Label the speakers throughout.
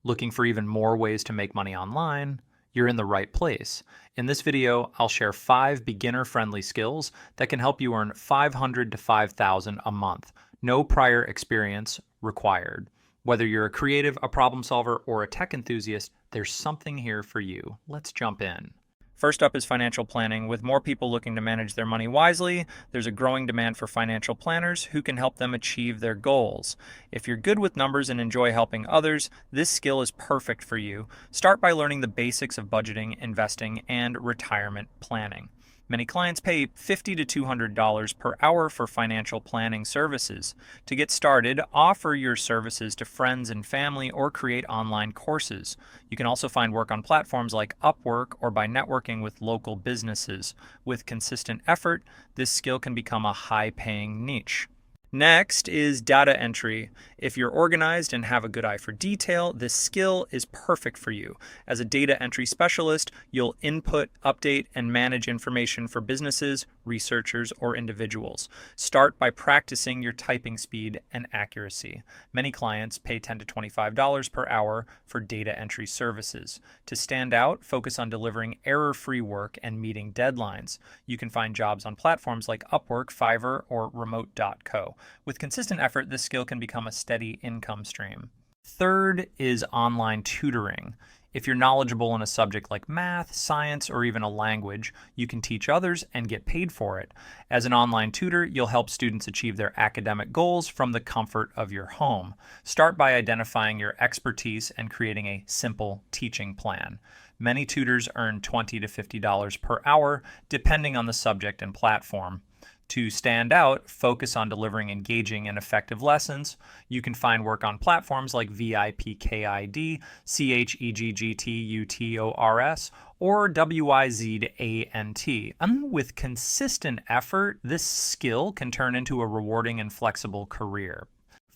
Speaker 1: Looking for even more ways to make money online? You're in the right place. In this video, I'll share 5 beginner-friendly skills that can help you earn $500 to $5,000 a month. No prior experience required. Whether you're a creative, a problem solver, or a tech enthusiast, there's something here for you. Let's jump in. First up is financial planning. With more people looking to manage their money wisely, there's a growing demand for financial planners who can help them achieve their goals. If you're good with numbers and enjoy helping others, this skill is perfect for you. Start by learning the basics of budgeting, investing, and retirement planning. Many clients pay $50 to $200 per hour for financial planning services. To get started, offer your services to friends and family or create online courses. You can also find work on platforms like Upwork or by networking with local businesses. With consistent effort, this skill can become a high-paying niche. Next is data entry. If you're organized and have a good eye for detail, this skill is perfect for you. As a data entry specialist, you'll input, update, and manage information for businesses, researchers, or individuals. Start by practicing your typing speed and accuracy. Many clients pay $10 to $25 per hour for data entry services. To stand out, focus on delivering error-free work and meeting deadlines. You can find jobs on platforms like Upwork, Fiverr, or Remote.co. With consistent effort, this skill can become a steady income stream. Third is online tutoring. If you're knowledgeable in a subject like math, science, or even a language, you can teach others and get paid for it. As an online tutor, you'll help students achieve their academic goals from the comfort of your home. Start by identifying your expertise and creating a simple teaching plan. Many tutors earn $20 to $50 per hour, depending on the subject and platform. To stand out, focus on delivering engaging and effective lessons. You can find work on platforms like VIPKID, CHEGGTUTORS, or WIZANT. And with consistent effort, this skill can turn into a rewarding and flexible career.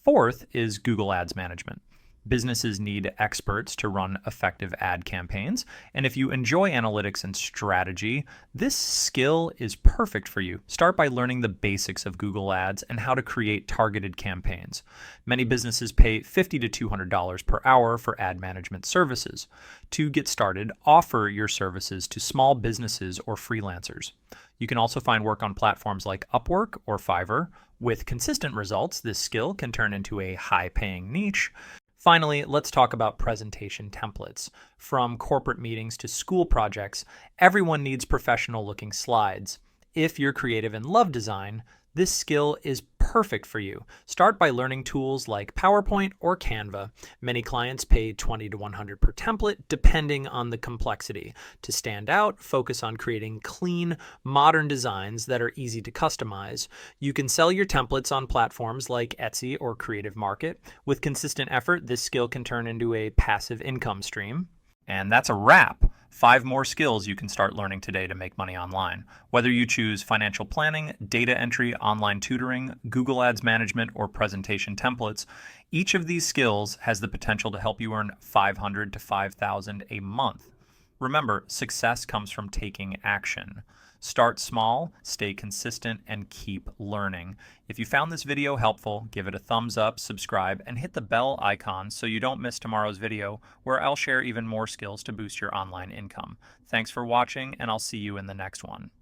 Speaker 1: Fourth is Google Ads management. Businesses need experts to run effective ad campaigns, and if you enjoy analytics and strategy, this skill is perfect for you. Start by learning the basics of Google Ads and how to create targeted campaigns. Many businesses pay $50 to $200 per hour for ad management services. To get started, offer your services to small businesses or freelancers. You can also find work on platforms like Upwork or Fiverr. With consistent results, this skill can turn into a high-paying niche. Finally, let's talk about presentation templates. From corporate meetings to school projects, everyone needs professional-looking slides. If you're creative and love design, this skill is perfect for you. Start by learning tools like PowerPoint or Canva. Many clients pay $20 to $100 per template, depending on the complexity. To stand out, focus on creating clean, modern designs that are easy to customize. You can sell your templates on platforms like Etsy or Creative Market. With consistent effort, this skill can turn into a passive income stream. And that's a wrap. 5 more skills you can start learning today to make money online. Whether you choose financial planning, data entry, online tutoring, Google Ads management, or presentation templates, each of these skills has the potential to help you earn $500 to $5,000 a month. Remember, success comes from taking action. Start small, stay consistent, and keep learning. If you found this video helpful, give it a thumbs up, subscribe, and hit the bell icon so you don't miss tomorrow's video where I'll share even more skills to boost your online income. Thanks for watching, and I'll see you in the next one.